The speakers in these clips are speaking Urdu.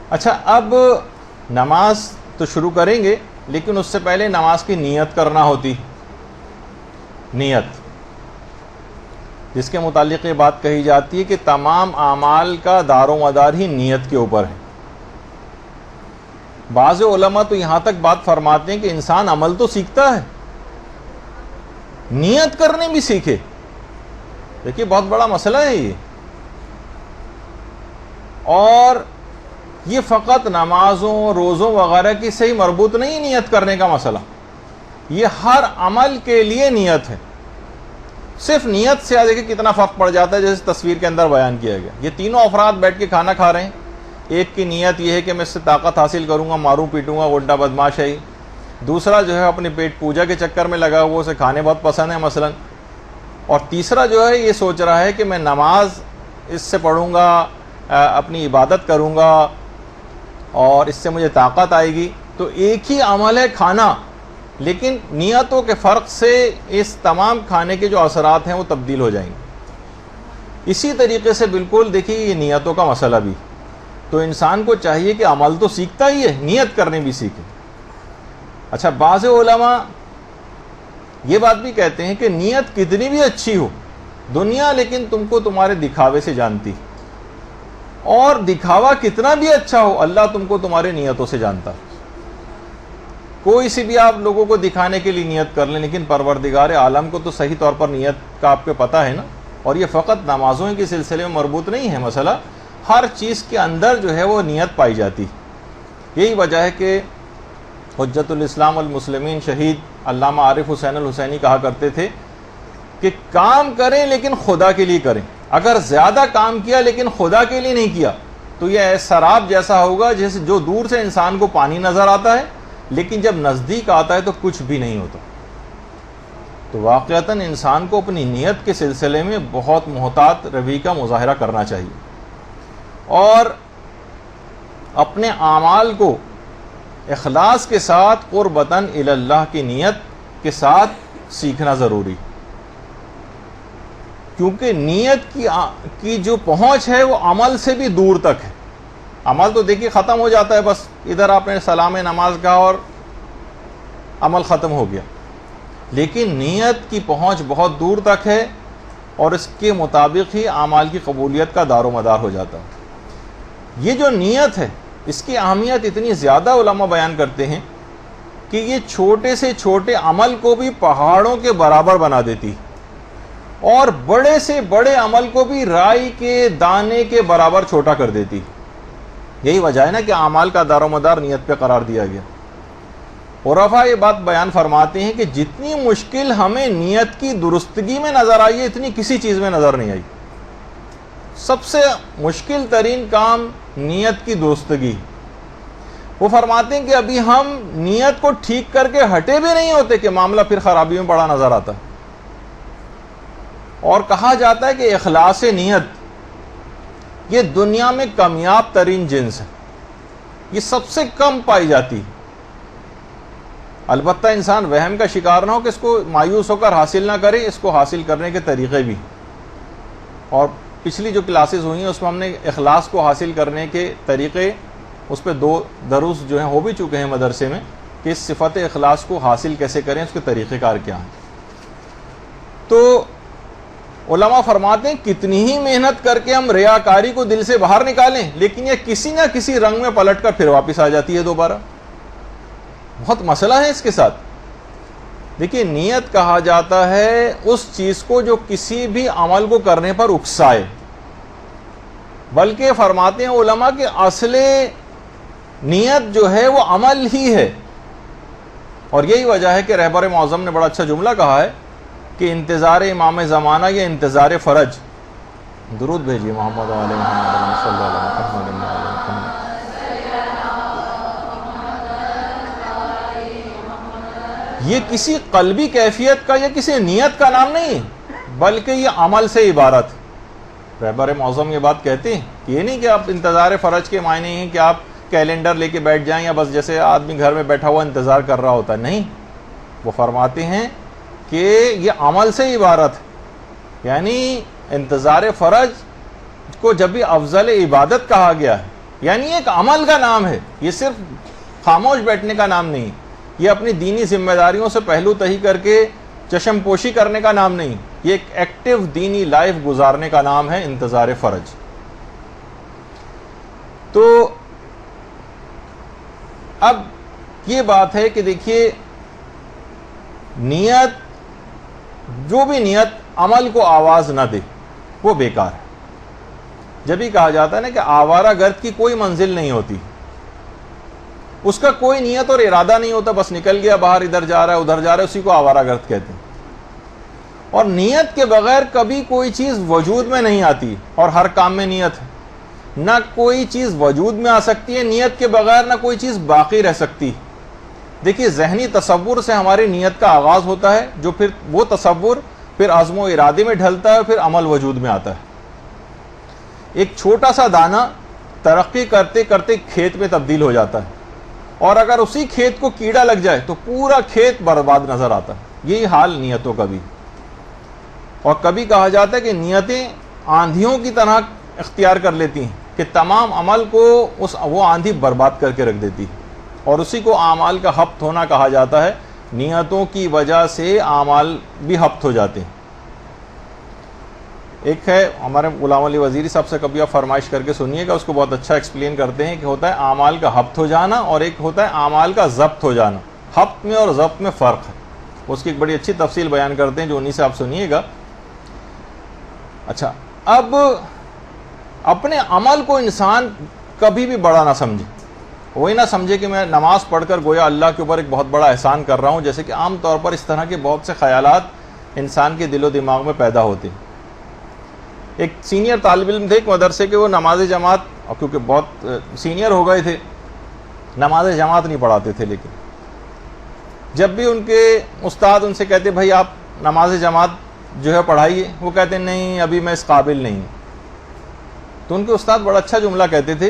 اچھا، اب نماز تو شروع کریں گے، لیکن اس سے پہلے نماز کی نیت کرنا ہوتی. نیت جس کے متعلق یہ بات کہی جاتی ہے کہ تمام اعمال کا دار و مدار ہی نیت کے اوپر ہے. بعض علماء تو یہاں تک بات فرماتے ہیں کہ انسان عمل تو سیکھتا ہے، نیت کرنے بھی سیکھے. دیکھیے بہت بڑا مسئلہ ہے یہ. اور یہ فقط نمازوں روزوں وغیرہ کی سے ہی مربوط نہیں نیت کرنے کا مسئلہ، یہ ہر عمل کے لیے نیت ہے. صرف نیت سے دیکھیں کتنا فرق پڑ جاتا ہے، جیسے تصویر کے اندر بیان کیا گیا. یہ تینوں افراد بیٹھ کے کھانا کھا رہے ہیں. ایک کی نیت یہ ہے کہ میں اس سے طاقت حاصل کروں گا، ماروں پیٹوں گا، الٹا بدماش ہے. دوسرا جو ہے اپنے پیٹ پوجا کے چکر میں لگا ہوا، اسے کھانے بہت پسند ہے مثلا. اور تیسرا جو ہے یہ سوچ رہا ہے کہ میں نماز اس سے پڑھوں گا، اپنی عبادت کروں گا اور اس سے مجھے طاقت آئے گی. تو ایک ہی عمل ہے کھانا، لیکن نیتوں کے فرق سے اس تمام کھانے کے جو اثرات ہیں وہ تبدیل ہو جائیں گے. اسی طریقے سے بالکل دیکھیے یہ نیتوں کا مسئلہ بھی. تو انسان کو چاہیے کہ عمل تو سیکھتا ہی ہے، نیت کرنے بھی سیکھے. اچھا، بعض علماء یہ بات بھی کہتے ہیں کہ نیت کتنی بھی اچھی ہو دنیا لیکن تم کو تمہارے دکھاوے سے جانتی، اور دکھاوا کتنا بھی اچھا ہو اللہ تم کو تمہارے نیتوں سے جانتا. کوئی سی بھی آپ لوگوں کو دکھانے کے لیے نیت کر لیں، لیکن پروردگار عالم کو تو صحیح طور پر نیت کا آپ کو پتہ ہے نا. اور یہ فقط نمازوں کے سلسلے میں مربوط نہیں ہے مسئلہ، ہر چیز کے اندر جو ہے وہ نیت پائی جاتی. یہی وجہ ہے کہ حجت الاسلام والمسلمین شہید علامہ عارف حسین الحسینی کہا کرتے تھے کہ کام کریں لیکن خدا کے لیے کریں. اگر زیادہ کام کیا لیکن خدا کے لیے نہیں کیا تو یہ سراب جیسا ہوگا جیسے جو دور سے انسان کو پانی نظر آتا ہے لیکن جب نزدیک آتا ہے تو کچھ بھی نہیں ہوتا. تو واقعتاً انسان کو اپنی نیت کے سلسلے میں بہت محتاط روی کا مظاہرہ کرنا چاہیے، اور اپنے اعمال کو اخلاص کے ساتھ قربتاً الی اللہ کی نیت کے ساتھ سیکھنا ضروری. کیونکہ نیت کی جو پہنچ ہے وہ عمل سے بھی دور تک ہے. عمل تو دیکھیے ختم ہو جاتا ہے، بس ادھر آپ نے سلام نماز کہا اور عمل ختم ہو گیا. لیکن نیت کی پہنچ بہت دور تک ہے، اور اس کے مطابق ہی اعمال کی قبولیت کا دار و مدار ہو جاتا ہے. یہ جو نیت ہے اس کی اہمیت اتنی زیادہ علماء بیان کرتے ہیں کہ یہ چھوٹے سے چھوٹے عمل کو بھی پہاڑوں کے برابر بنا دیتی، اور بڑے سے بڑے عمل کو بھی رائی کے دانے کے برابر چھوٹا کر دیتی. یہی وجہ ہے نا کہ اعمال کا دار و مدار نیت پہ قرار دیا گیا. عرفاء یہ بات بیان فرماتے ہیں کہ جتنی مشکل ہمیں نیت کی درستگی میں نظر آئی ہے اتنی کسی چیز میں نظر نہیں آئی. سب سے مشکل ترین کام نیت کی درستگی. وہ فرماتے ہیں کہ ابھی ہم نیت کو ٹھیک کر کے ہٹے بھی نہیں ہوتے کہ معاملہ پھر خرابی میں بڑا نظر آتا. اور کہا جاتا ہے کہ اخلاص نیت یہ دنیا میں کامیاب ترین جنس ہے، یہ سب سے کم پائی جاتی. البتہ انسان وہم کا شکار نہ ہو کہ اس کو مایوس ہو کر حاصل نہ کرے، اس کو حاصل کرنے کے طریقے بھی. اور پچھلی جو کلاسز ہوئی ہیں اس میں ہم نے اخلاص کو حاصل کرنے کے طریقے، اس پہ 2 دروس جو ہیں ہو بھی چکے ہیں مدرسے میں کہ اس صفت اخلاص کو حاصل کیسے کریں، اس کے طریقہ کار کیا ہیں. تو علماء فرماتے ہیں کتنی ہی محنت کر کے ہم ریاکاری کو دل سے باہر نکالیں لیکن یہ کسی نہ کسی رنگ میں پلٹ کر پھر واپس آ جاتی ہے دوبارہ. بہت مسئلہ ہے اس کے ساتھ. دیکھیے نیت کہا جاتا ہے اس چیز کو جو کسی بھی عمل کو کرنے پر اکسائے، بلکہ فرماتے ہیں علماء کہ اصل نیت جو ہے وہ عمل ہی ہے. اور یہی وجہ ہے کہ رہبر معظم نے بڑا اچھا جملہ کہا ہے کہ انتظار امام زمانہ یا انتظار فرج. درود بھیجیے محمد علیہ محمد صلی اللہ علیہ وسلم. یہ کسی قلبی کیفیت کا یا کسی نیت کا نام نہیں بلکہ یہ عمل سے عبارت. رہبر معظم یہ بات کہتے ہیں کہ یہ نہیں کہ آپ انتظار فرج کے معنی ہیں کہ آپ کیلنڈر لے کے بیٹھ جائیں یا بس جیسے آدمی گھر میں بیٹھا ہوا انتظار کر رہا ہوتا ہے. نہیں، وہ فرماتے ہیں کہ یہ عمل سے عبارت ہے. یعنی انتظار فرج کو جب بھی افضل عبادت کہا گیا ہے یعنی ایک عمل کا نام ہے، یہ صرف خاموش بیٹھنے کا نام نہیں، یہ اپنی دینی ذمہ داریوں سے پہلو تہی کر کے چشم پوشی کرنے کا نام نہیں، یہ ایک ایکٹیو دینی لائف گزارنے کا نام ہے انتظار فرج۔ تو اب یہ بات ہے کہ دیکھیے نیت، جو بھی نیت عمل کو آواز نہ دے وہ بیکار ہے۔ جب ہی کہا جاتا ہے نا کہ آوارہ گرد کی کوئی منزل نہیں ہوتی، اس کا کوئی نیت اور ارادہ نہیں ہوتا، بس نکل گیا باہر، ادھر جا رہا ہے ادھر جا رہا ہے، اسی کو آوارہ گرد کہتے ہیں۔ اور نیت کے بغیر کبھی کوئی چیز وجود میں نہیں آتی، اور ہر کام میں نیت ہے، نہ کوئی چیز وجود میں آ سکتی ہے نیت کے بغیر، نہ کوئی چیز باقی رہ سکتی۔ دیکھیے ذہنی تصور سے ہماری نیت کا آغاز ہوتا ہے، جو پھر وہ تصور پھر عزم و ارادے میں ڈھلتا ہے، پھر عمل وجود میں آتا ہے۔ ایک چھوٹا سا دانہ ترقی کرتے کرتے کھیت میں تبدیل ہو جاتا ہے، اور اگر اسی کھیت کو کیڑا لگ جائے تو پورا کھیت برباد نظر آتا ہے۔ یہی حال نیتوں کا بھی۔ اور کبھی کہا جاتا ہے کہ نیتیں آندھیوں کی طرح اختیار کر لیتی ہیں کہ تمام عمل کو وہ آندھی برباد کر کے رکھ دیتی ہے، اور اسی کو اعمال کا ہفت ہونا کہا جاتا ہے۔ نیتوں کی وجہ سے اعمال بھی ہفت ہو جاتے ہیں۔ ایک ہے ہمارے غلام علی وزیری صاحب سے، کبھی آپ فرمائش کر کے سنیے گا، اس کو بہت اچھا ایکسپلین کرتے ہیں کہ ہوتا ہے اعمال کا ہفت ہو جانا، اور ایک ہوتا ہے اعمال کا ضبط ہو جانا۔ ہفت میں اور ضبط میں فرق ہے، اس کی ایک بڑی اچھی تفصیل بیان کرتے ہیں جو انہی سے آپ سنیے گا۔ اچھا، اب اپنے عمل کو انسان کبھی بھی بڑا نہ سمجھے، وہی نہ سمجھے کہ میں نماز پڑھ کر گویا اللہ کے اوپر ایک بہت بڑا احسان کر رہا ہوں، جیسے کہ عام طور پر اس طرح کے بہت سے خیالات انسان کے دل و دماغ میں پیدا ہوتے ہیں۔ ایک سینئر طالب علم تھے ایک مدرسے کے، وہ نماز جماعت، اور کیونکہ بہت سینئر ہو گئے تھے، نماز جماعت نہیں پڑھاتے تھے، لیکن جب بھی ان کے استاد ان سے کہتے بھائی آپ نماز جماعت جو ہے پڑھائیے، وہ کہتے نہیں ابھی میں اس قابل نہیں۔ تو ان کے استاد بڑا اچھا جملہ کہتے تھے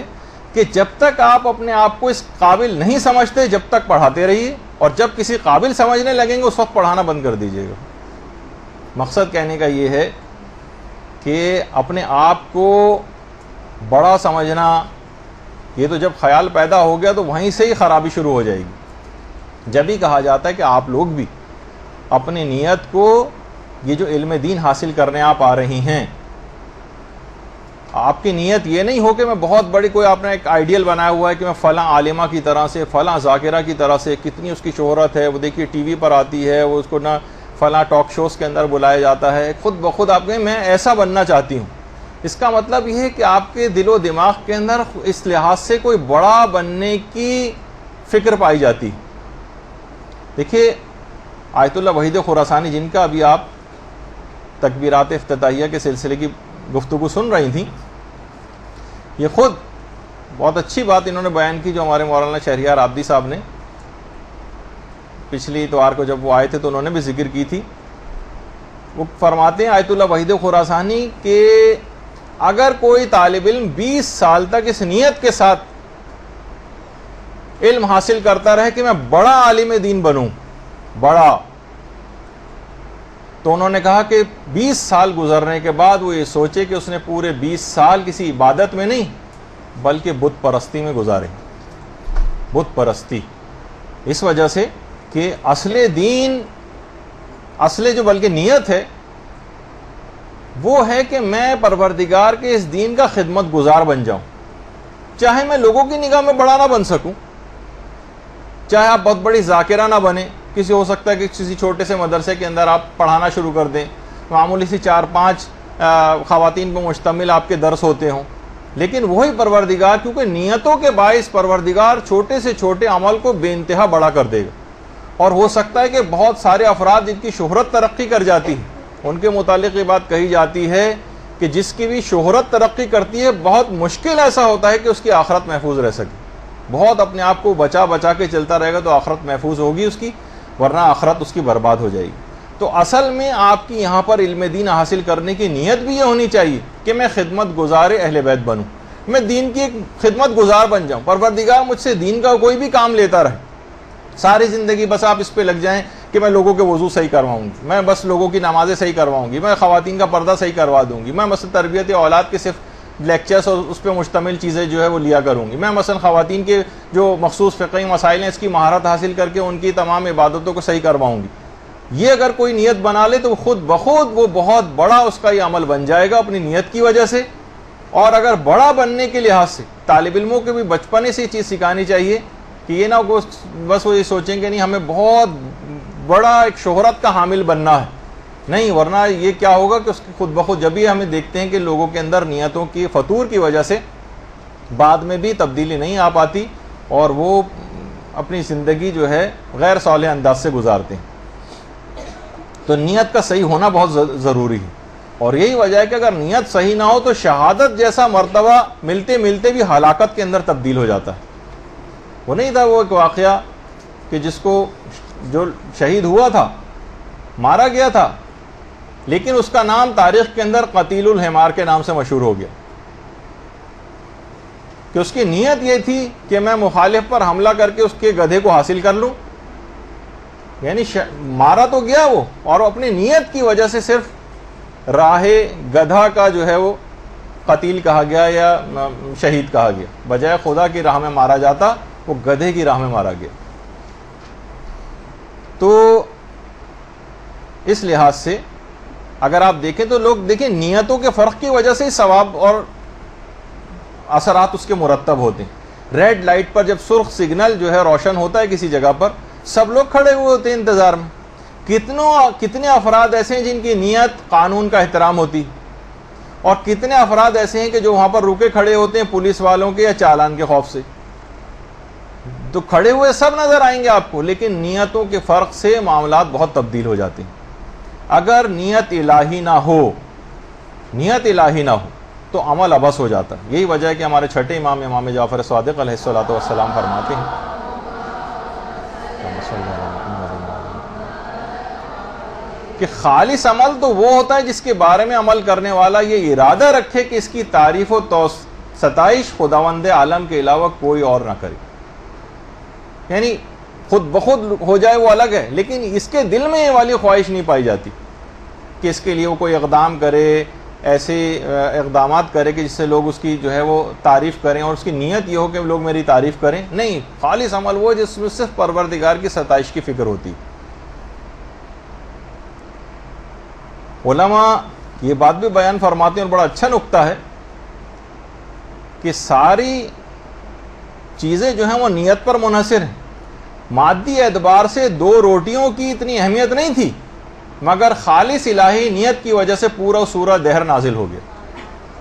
کہ جب تک آپ اپنے آپ کو اس قابل نہیں سمجھتے جب تک پڑھاتے رہیے، اور جب کسی قابل سمجھنے لگیں گے اس وقت پڑھانا بند کر دیجیے گا۔ مقصد کہنے کا یہ ہے کہ اپنے آپ کو بڑا سمجھنا، یہ تو جب خیال پیدا ہو گیا تو وہیں سے ہی خرابی شروع ہو جائے گی۔ جب ہی کہا جاتا ہے کہ آپ لوگ بھی اپنی نیت کو، یہ جو علم دین حاصل کرنے آپ آ رہی ہیں، آپ کی نیت یہ نہیں ہو کہ میں بہت بڑی، کوئی آپ نے ایک آئیڈیل بنایا ہوا ہے کہ میں فلاں عالمہ کی طرح سے، فلاں ذاکرہ کی طرح سے، کتنی اس کی شہرت ہے، وہ دیکھیے ٹی وی پر آتی ہے، وہ اس کو نہ فلاں ٹاک شوز کے اندر بلایا جاتا ہے، خود بخود آپ کہیں میں ایسا بننا چاہتی ہوں۔ اس کا مطلب یہ ہے کہ آپ کے دل و دماغ کے اندر اس لحاظ سے کوئی بڑا بننے کی فکر پائی جاتی۔ دیکھیے آیت اللہ وحید خراسانی، جن کا ابھی آپ تکبیرات افتتاحیہ کے سلسلے کی گفتگو سن رہی تھیں، یہ خود بہت اچھی بات انہوں نے بیان کی جو ہمارے مولانا شہریار عابدی صاحب نے پچھلی اتوار کو جب وہ آئے تھے تو انہوں نے بھی ذکر کی تھی۔ وہ فرماتے ہیں آیت اللہ وحید خراسانی کہ اگر کوئی طالب علم 20 سال تک اس نیت کے ساتھ علم حاصل کرتا رہے کہ میں بڑا عالم دین بنوں، بڑا، تو انہوں نے کہا کہ 20 سال گزرنے کے بعد وہ یہ سوچے کہ اس نے پورے 20 سال کسی عبادت میں نہیں بلکہ بت پرستی میں گزارے۔ بت پرستی اس وجہ سے کہ اصل دین، اصل جو بلکہ نیت ہے وہ ہے کہ میں پروردگار کے اس دین کا خدمت گزار بن جاؤں، چاہے میں لوگوں کی نگاہ میں بڑا نہ بن سکوں، چاہے آپ بہت بڑی ذاکرہ نہ بنے، کسی ہو سکتا ہے کہ کسی چھوٹے سے مدرسے کے اندر آپ پڑھانا شروع کر دیں، معمولی سی 4-5 خواتین پر مشتمل آپ کے درس ہوتے ہوں، لیکن وہی پروردگار، کیونکہ نیتوں کے باعث پروردگار چھوٹے سے چھوٹے عمل کو بے انتہا بڑا کر دے گا۔ اور ہو سکتا ہے کہ بہت سارے افراد جن کی شہرت ترقی کر جاتی ہے، ان کے متعلق یہ بات کہی جاتی ہے کہ جس کی بھی شہرت ترقی کرتی ہے بہت مشکل ایسا ہوتا ہے کہ اس کی آخرت محفوظ رہ سکے، بہت اپنے آپ کو بچا بچا کے چلتا رہے گا تو آخرت محفوظ ہوگی اس کی، ورنہ آخرت اس کی برباد ہو جائے گی۔ تو اصل میں آپ کی یہاں پر علم دین حاصل کرنے کی نیت بھی یہ ہونی چاہیے کہ میں خدمت گزار اہل بیت بنوں، میں دین کی ایک خدمت گزار بن جاؤں، پروردگار مجھ سے دین کا کوئی بھی کام لیتا رہے، ساری زندگی بس آپ اس پہ لگ جائیں کہ میں لوگوں کے وضو صحیح کرواؤں گی، میں بس لوگوں کی نمازیں صحیح کرواؤں گی، میں خواتین کا پردہ صحیح کروا دوں گی، میں بس تربیت اولاد کے صرف لیکچرز اور اس پہ مشتمل چیزیں جو ہے وہ لیا کروں گی. میں مثلا خواتین کے جو مخصوص فقہی مسائل ہیں اس کی مہارت حاصل کر کے ان کی تمام عبادتوں کو صحیح کرواؤں گی. یہ اگر کوئی نیت بنا لے تو خود بخود وہ بہت بڑا اس کا یہ عمل بن جائے گا اپنی نیت کی وجہ سے. اور اگر بڑا بننے کے لحاظ سے طالب علموں کو بھی بچپنے سے یہ چیز سکھانی چاہیے کہ یہ نہ بس وہ یہ سوچیں کہ نہیں ہمیں بہت بڑا ایک شہرت کا حامل بننا ہے. نہیں، ورنہ یہ کیا ہوگا کہ اس کی خود بخود جب ہی ہمیں دیکھتے ہیں کہ لوگوں کے اندر نیتوں کی فطور کی وجہ سے بعد میں بھی تبدیلی نہیں آ پاتی اور وہ اپنی زندگی جو ہے غیر صالح انداز سے گزارتے ہیں. تو نیت کا صحیح ہونا بہت ضروری ہے. اور یہی وجہ ہے کہ اگر نیت صحیح نہ ہو تو شہادت جیسا مرتبہ ملتے ملتے بھی ہلاکت کے اندر تبدیل ہو جاتا ہے. وہ نہیں تھا وہ ایک واقعہ کہ جس کو جو شہید ہوا تھا، مارا گیا تھا، لیکن اس کا نام تاریخ کے اندر قتیل الحمار کے نام سے مشہور ہو گیا کہ اس کی نیت یہ تھی کہ میں مخالف پر حملہ کر کے اس کے گدھے کو حاصل کر لوں. یعنی مارا تو گیا وہ، اور اپنی نیت کی وجہ سے صرف راہ گدھا کا جو ہے وہ قتیل کہا گیا یا شہید کہا گیا. بجائے خدا کی راہ میں مارا جاتا وہ گدھے کی راہ میں مارا گیا. تو اس لحاظ سے اگر آپ دیکھیں تو لوگ دیکھیں نیتوں کے فرق کی وجہ سے ہی ثواب اور اثرات اس کے مرتب ہوتے ہیں. ریڈ لائٹ پر جب سرخ سگنل جو ہے روشن ہوتا ہے کسی جگہ پر، سب لوگ کھڑے ہوئے ہوتے ہیں انتظار میں. کتنے افراد ایسے ہیں جن کی نیت قانون کا احترام ہوتی، اور کتنے افراد ایسے ہیں کہ جو وہاں پر رکے کھڑے ہوتے ہیں پولیس والوں کے یا چالان کے خوف سے. تو کھڑے ہوئے سب نظر آئیں گے آپ کو، لیکن نیتوں کے فرق سے معاملات بہت تبدیل ہو جاتے ہیں. اگر نیت الہی نہ ہو تو عمل عبث ہو جاتا ہے. یہی وجہ ہے کہ ہمارے چھٹے امام جعفر صادق علیہ الصلوۃ والسلام فرماتے ہیں کہ خالص عمل تو وہ ہوتا ہے جس کے بارے میں عمل کرنے والا یہ ارادہ رکھے کہ اس کی تعریف و ستائش خداوند عالم کے علاوہ کوئی اور نہ کرے. یعنی خود بخود ہو جائے وہ الگ ہے، لیکن اس کے دل میں یہ والی خواہش نہیں پائی جاتی کہ اس کے لیے وہ کوئی اقدام کرے، ایسے اقدامات کرے کہ جس سے لوگ اس کی جو ہے وہ تعریف کریں اور اس کی نیت یہ ہو کہ لوگ میری تعریف کریں. نہیں، خالص عمل وہ جس میں صرف پروردگار کی ستائش کی فکر ہوتی. علماء یہ بات بھی بیان فرماتے ہیں اور بڑا اچھا نکتہ ہے کہ ساری چیزیں جو ہیں وہ نیت پر منحصر ہیں. مادی اعتبار سے 2 روٹیوں کی اتنی اہمیت نہیں تھی، مگر خالص الہی نیت کی وجہ سے پورا سورہ دہر نازل ہو گیا.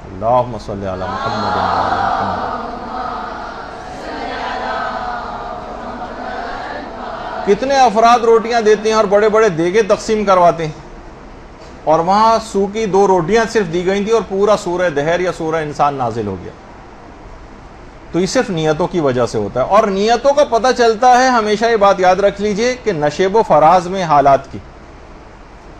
اللہم صلی علی محمد و علی محمد. کتنے افراد روٹیاں دیتے ہیں اور بڑے بڑے دیگے تقسیم کرواتے ہیں، اور وہاں سو کی 2 روٹیاں صرف دی گئی تھیں اور پورا سورہ دہر یا سورہ انسان نازل ہو گیا. تو یہ صرف نیتوں کی وجہ سے ہوتا ہے. اور نیتوں کا پتہ چلتا ہے، ہمیشہ یہ بات یاد رکھ لیجئے کہ نشیب و فراز میں حالات کی،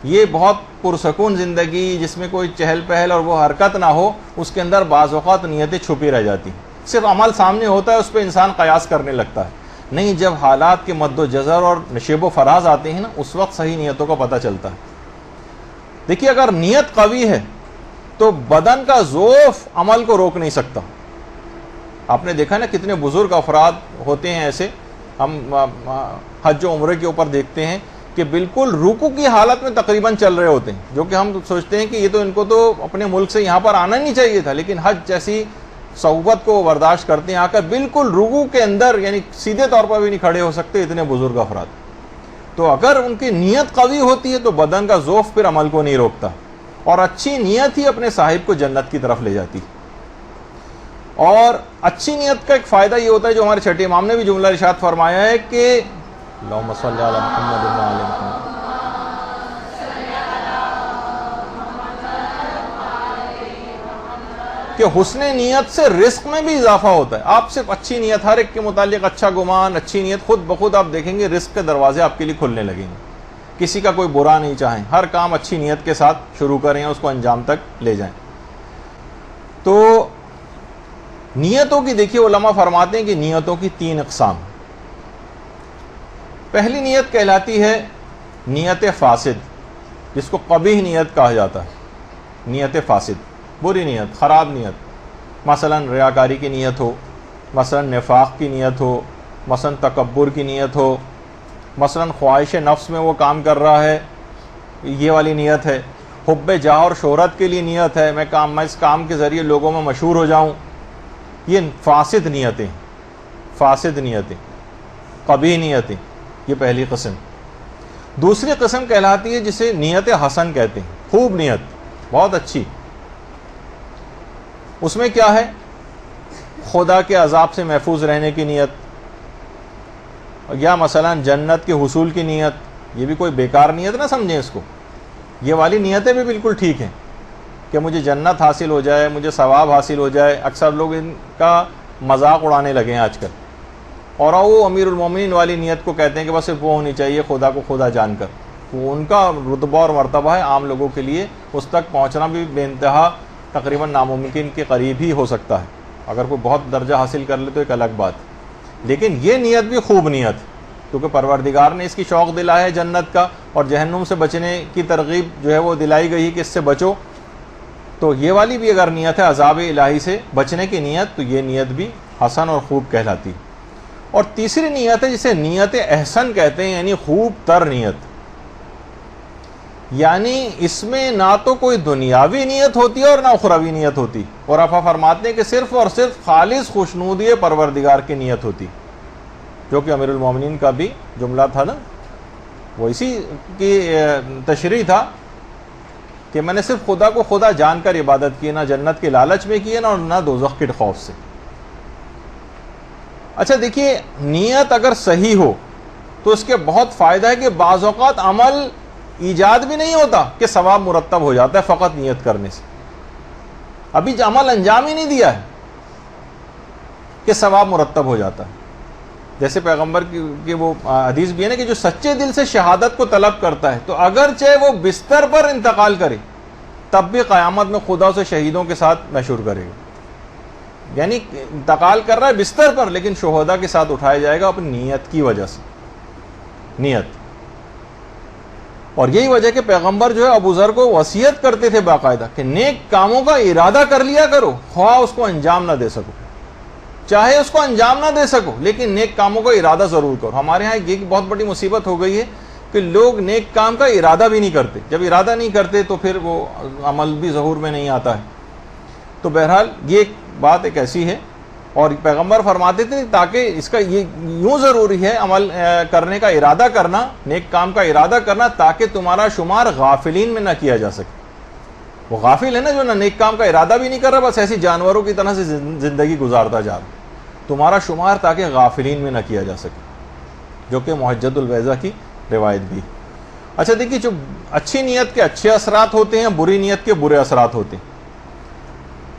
یہ بہت پرسکون زندگی جس میں کوئی چہل پہل اور وہ حرکت نہ ہو، اس کے اندر بعض اوقات نیتیں چھپی رہ جاتی ہیں. صرف عمل سامنے ہوتا ہے، اس پہ انسان قیاس کرنے لگتا ہے. نہیں، جب حالات کے مد و جزر اور نشیب و فراز آتے ہیں نا، اس وقت صحیح نیتوں کا پتہ چلتا ہے. دیکھیے، اگر نیت قوی ہے تو بدن کا ضعف عمل کو روک نہیں سکتا. آپ نے دیکھا نا کتنے بزرگ افراد ہوتے ہیں ایسے، ہم حج و عمرے کے اوپر دیکھتے ہیں کہ بالکل رکوع کی حالت میں تقریباً چل رہے ہوتے ہیں، جو کہ ہم سوچتے ہیں کہ یہ تو ان کو تو اپنے ملک سے یہاں پر آنا نہیں چاہیے تھا، لیکن حج جیسی صعوبت کو برداشت کرتے ہیں آ کر بالکل رکوع کے اندر، یعنی سیدھے طور پر بھی نہیں کھڑے ہو سکتے، اتنے بزرگ افراد. تو اگر ان کی نیت قوی ہوتی ہے تو بدن کا ضعف پھر عمل کو نہیں روکتا، اور اچھی نیت ہی اپنے صاحب کو جنت کی طرف لے جاتی. اور اچھی نیت کا ایک فائدہ یہ ہوتا ہے جو ہمارے چھٹے امام نے بھی جملہ ارشاد فرمایا ہے کہ اللہم صلی علی محمد و علی محمد، کہ حسن نیت سے رزق میں بھی اضافہ ہوتا ہے. آپ صرف اچھی نیت، ہر ایک کے متعلق اچھا گمان، اچھی نیت، خود بخود آپ دیکھیں گے رزق کے دروازے آپ کے لیے کھلنے لگیں گے. کسی کا کوئی برا نہیں چاہیں، ہر کام اچھی نیت کے ساتھ شروع کریں، اس کو انجام تک لے جائیں. تو نیتوں کی دیکھیے علماء فرماتے ہیں کہ نیتوں کی 3 اقسام. پہلی نیت کہلاتی ہے نیت فاسد، جس کو قبیح نیت کہا جاتا ہے. نیت فاسد، بری نیت، خراب نیت. مثلا ریاکاری کی نیت ہو، مثلا نفاق کی نیت ہو، مثلا تکبر کی نیت ہو، مثلا خواہش نفس میں وہ کام کر رہا ہے، یہ والی نیت ہے، حب جاہ اور شہرت کے لیے نیت ہے، میں اس کام کے ذریعے لوگوں میں مشہور ہو جاؤں، یہ فاسد نیتیں، فاسد نیتیں، قبیح نیتیں، یہ پہلی قسم۔ دوسری قسم کہلاتی ہے جسے نیت حسن کہتے ہیں، خوب نیت، بہت اچھی۔ اس میں کیا ہے؟ خدا کے عذاب سے محفوظ رہنے کی نیت، یا مثلا جنت کے حصول کی نیت۔ یہ بھی کوئی بیکار نیت نہ سمجھیں اس کو، یہ والی نیتیں بھی بالکل ٹھیک ہیں کہ مجھے جنت حاصل ہو جائے، مجھے ثواب حاصل ہو جائے۔ اکثر لوگ ان کا مذاق اڑانے لگے ہیں آج کل، اور وہ امیر المومنین والی نیت کو کہتے ہیں کہ بس صرف وہ ہونی چاہیے خدا کو خدا جان کر۔ وہ ان کا رتبہ اور مرتبہ ہے، عام لوگوں کے لیے اس تک پہنچنا بھی بے انتہا تقریباً ناممکن کے قریب ہی ہو سکتا ہے۔ اگر کوئی بہت درجہ حاصل کر لے تو ایک الگ بات، لیکن یہ نیت بھی خوب نیت، کیونکہ پروردگار نے اس کی شوق دلایا ہے جنت کا، اور جہنم سے بچنے کی ترغیب جو ہے وہ دلائی گئی کہ اس سے بچو۔ تو یہ والی بھی اگر نیت ہے عذاب الہی سے بچنے کی نیت، تو یہ نیت بھی حسن اور خوب کہلاتی۔ اور تیسری نیت ہے جسے نیت احسن کہتے ہیں، یعنی خوب تر نیت، یعنی اس میں نہ تو کوئی دنیاوی نیت ہوتی ہے اور نہ اخروی نیت ہوتی، اور آپ فرماتے ہیں کہ صرف اور صرف خالص خوشنودی پروردگار کی نیت ہوتی، جو کہ امیر المومنین کا بھی جملہ تھا نا، وہ اسی کی تشریح تھا کہ میں نے صرف خدا کو خدا جان کر عبادت کی، نہ جنت کے لالچ میں کی ہے نہ دوزخ کے خوف سے۔ اچھا دیکھیے، نیت اگر صحیح ہو تو اس کے بہت فائدہ ہے کہ بعض اوقات عمل ایجاد بھی نہیں ہوتا کہ ثواب مرتب ہو جاتا ہے فقط نیت کرنے سے، ابھی عمل انجام ہی نہیں دیا ہے کہ ثواب مرتب ہو جاتا ہے۔ جیسے پیغمبر کی وہ حدیث بھی ہے نا کہ جو سچے دل سے شہادت کو طلب کرتا ہے تو اگرچہ وہ بستر پر انتقال کرے تب بھی قیامت میں خدا اسے شہیدوں کے ساتھ مشہور کرے گا، یعنی انتقال کر رہا ہے بستر پر لیکن شہداء کے ساتھ اٹھایا جائے گا اپنی نیت کی وجہ سے، نیت۔ اور یہی وجہ کہ پیغمبر جو ہے ابو ذر کو وصیت کرتے تھے باقاعدہ کہ نیک کاموں کا ارادہ کر لیا کرو، خواہ اس کو انجام نہ دے سکو، چاہے اس کو انجام نہ دے سکو لیکن نیک کاموں کا ارادہ ضرور کرو۔ ہمارے ہاں یہ بہت بڑی مصیبت ہو گئی ہے کہ لوگ نیک کام کا ارادہ بھی نہیں کرتے، جب ارادہ نہیں کرتے تو پھر وہ عمل بھی ظہور میں نہیں آتا ہے۔ تو بہرحال یہ بات ایک ایسی ہے، اور پیغمبر فرماتے تھے تاکہ اس کا یہ یوں ضروری ہے عمل کرنے کا ارادہ کرنا، نیک کام کا ارادہ کرنا، تاکہ تمہارا شمار غافلین میں نہ کیا جا سکے۔ وہ غافل ہے نا جو نہ نیک کام کا ارادہ بھی نہیں کر رہا، بس ایسی جانوروں کی طرح سے زندگی گزارتا جا رہا، تمہارا شمار تاکہ غافلین میں نہ کیا جا سکے، جو کہ محجت الویزہ کی روایت بھی۔ اچھا دیکھیے، جو اچھی نیت کے اچھے اثرات ہوتے ہیں، بری نیت کے برے اثرات ہوتے ہیں۔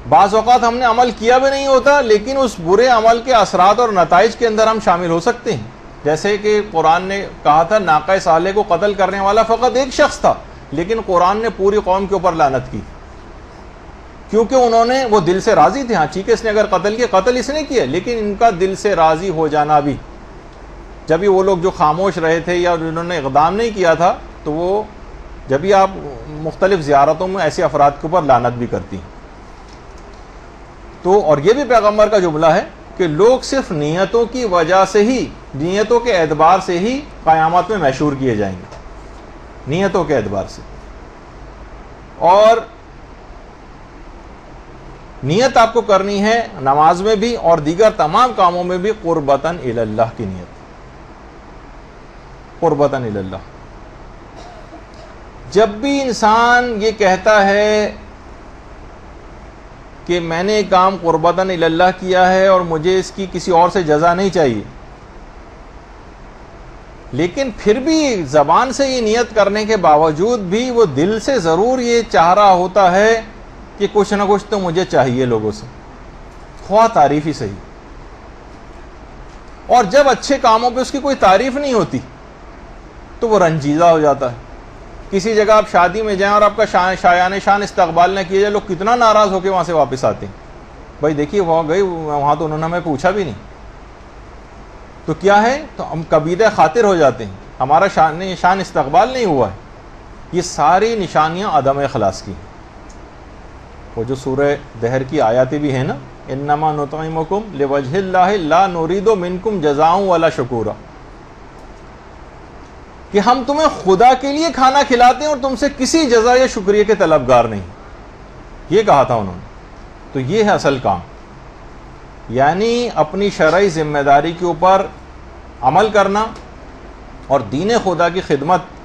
بعض اوقات ہم نے عمل کیا بھی نہیں ہوتا لیکن اس برے عمل کے اثرات اور نتائج کے اندر ہم شامل ہو سکتے ہیں، جیسے کہ قرآن نے کہا تھا ناقہ صالح کو قتل کرنے والا فقط ایک شخص تھا، لیکن قرآن نے پوری قوم کے اوپر لعنت کی، کیونکہ انہوں نے وہ دل سے راضی تھے، ہاں ٹھیک ہے اس نے اگر قتل کیا، قتل اس نے کیا، لیکن ان کا دل سے راضی ہو جانا بھی، جبھی وہ لوگ جو خاموش رہے تھے یا جنہوں نے اقدام نہیں کیا تھا، تو وہ جبھی آپ مختلف زیارتوں میں ایسے افراد کے اوپر لعنت بھی کرتی ہیں۔ تو اور یہ بھی پیغمبر کا جملہ ہے کہ لوگ صرف نیتوں کی وجہ سے ہی، نیتوں کے اعتبار سے ہی قیامت میں مشہور کیے جائیں گے، نیتوں کے اعتبار سے۔ اور نیت آپ کو کرنی ہے نماز میں بھی اور دیگر تمام کاموں میں بھی قربتاً الی اللہ کی نیت، قربتاً الی اللہ۔ جب بھی انسان یہ کہتا ہے کہ میں نے کام قربتاً الی اللہ کیا ہے اور مجھے اس کی کسی اور سے جزا نہیں چاہیے، لیکن پھر بھی زبان سے یہ نیت کرنے کے باوجود بھی وہ دل سے ضرور یہ چاہ رہا ہوتا ہے کہ کچھ نہ کچھ تو مجھے چاہیے لوگوں سے، خواہ تعریف ہی صحیح۔ اور جب اچھے کاموں پہ اس کی کوئی تعریف نہیں ہوتی تو وہ رنجیدہ ہو جاتا ہے۔ کسی جگہ آپ شادی میں جائیں اور آپ کا شایان شان استقبال نہ کیا جائے، لوگ کتنا ناراض ہو کے وہاں سے واپس آتے ہیں، بھائی دیکھیے وہاں گئے، وہاں تو انہوں نے ہمیں پوچھا بھی نہیں، تو کیا ہے، تو ہم کبیدہ خاطر ہو جاتے ہیں، ہمارا شان استقبال نہیں ہوا ہے۔ یہ ساری نشانیاں عدم اخلاص کی، وہ جو سورہ دہر کی آیاتیں بھی ہیں نا، انما نطعمکم لوجہ اللہ لا نرید منکم جزاء ولا شکورا، کہ ہم تمہیں خدا کے لیے کھانا کھلاتے ہیں اور تم سے کسی جزا یا شکریہ کے طلبگار نہیں، یہ کہا تھا انہوں نے۔ تو یہ ہے اصل کام، یعنی اپنی شرعی ذمہ داری کے اوپر عمل کرنا اور دین خدا کی خدمت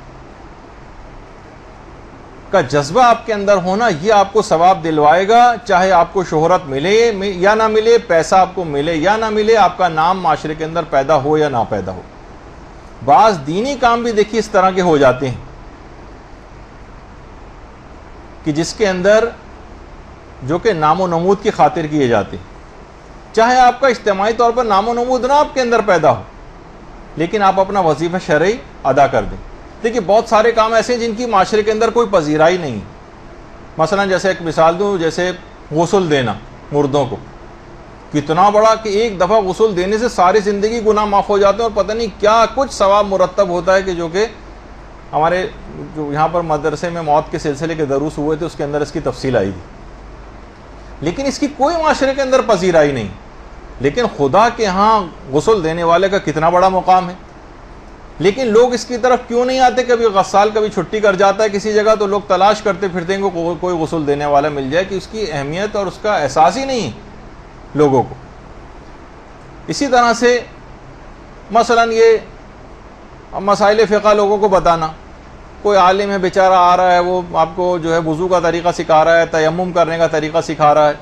کا جذبہ آپ کے اندر ہونا، یہ آپ کو ثواب دلوائے گا، چاہے آپ کو شہرت ملے یا نہ ملے، پیسہ آپ کو ملے یا نہ ملے، آپ کا نام معاشرے کے اندر پیدا ہو یا نہ پیدا ہو۔ بعض دینی کام بھی دیکھیے اس طرح کے ہو جاتے ہیں کہ جس کے اندر جو کہ نام و نمود کی خاطر کیے جاتے ہیں، چاہے آپ کا اجتماعی طور پر نام و نمود نہ آپ کے اندر پیدا ہو، لیکن آپ اپنا وظیفہ شرعی ادا کر دیں۔ دیکھیے بہت سارے کام ایسے ہیں جن کی معاشرے کے اندر کوئی پذیرائی نہیں، مثلا جیسے ایک مثال دوں، جیسے غسل دینا مردوں کو، کتنا بڑا کہ ایک دفعہ غسل دینے سے ساری زندگی گناہ معاف ہو جاتے ہیں، اور پتہ نہیں کیا کچھ ثواب مرتب ہوتا ہے، کہ جو کہ ہمارے جو یہاں پر مدرسے میں موت کے سلسلے کے دروس ہوئے تھے اس کے اندر اس کی تفصیل آئی تھی، لیکن اس کی کوئی معاشرے کے اندر پذیرائی نہیں۔ لیکن خدا کے ہاں غسل دینے والے کا کتنا بڑا مقام ہے، لیکن لوگ اس کی طرف کیوں نہیں آتے؟ کبھی غسال کبھی چھٹی کر جاتا ہے کسی جگہ تو لوگ تلاش کرتے پھرتے ہیں کہ کوئی غسل دینے والا مل جائے، کہ اس کی اہمیت اور اس کا احساس ہی نہیں لوگوں کو۔ اسی طرح سے مثلا یہ مسائل فقہ لوگوں کو بتانا، کوئی عالم ہے بیچارہ آ رہا ہے، وہ آپ کو جو ہے وضو کا طریقہ سکھا رہا ہے، تیمم کرنے کا طریقہ سکھا رہا ہے،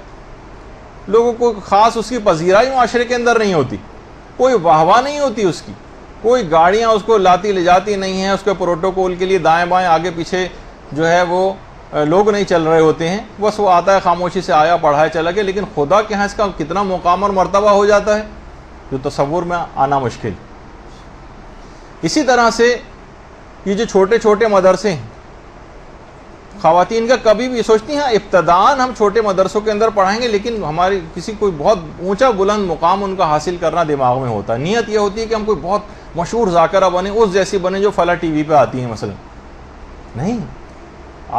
لوگوں کو خاص اس کی پذیرائی معاشرے کے اندر نہیں ہوتی، کوئی واہ نہیں ہوتی اس کی، کوئی گاڑیاں اس کو لاتی لے جاتی نہیں ہیں، اس کے پروٹوکول کے لیے دائیں بائیں آگے پیچھے جو ہے وہ لوگ نہیں چل رہے ہوتے ہیں، بس وہ آتا ہے خاموشی سے آیا پڑھایا چلا گیا، لیکن خدا کے ہاں اس کا کتنا مقام اور مرتبہ ہو جاتا ہے جو تصور میں آنا مشکل۔ اسی طرح سے یہ جو چھوٹے چھوٹے مدرسے ہیں، خواتین کا کبھی بھی سوچتی ہیں ابتداً ہم چھوٹے مدرسوں کے اندر پڑھائیں گے، لیکن ہماری کسی کوئی بہت اونچا بلند مقام ان کا حاصل کرنا دماغ میں ہوتا ہے، نیت یہ ہوتی ہے کہ ہم کوئی بہت مشہور ذاکرہ بنے، اس جیسی بنے جو فلاں ٹی وی پہ آتی ہیں مثلا۔ نہیں،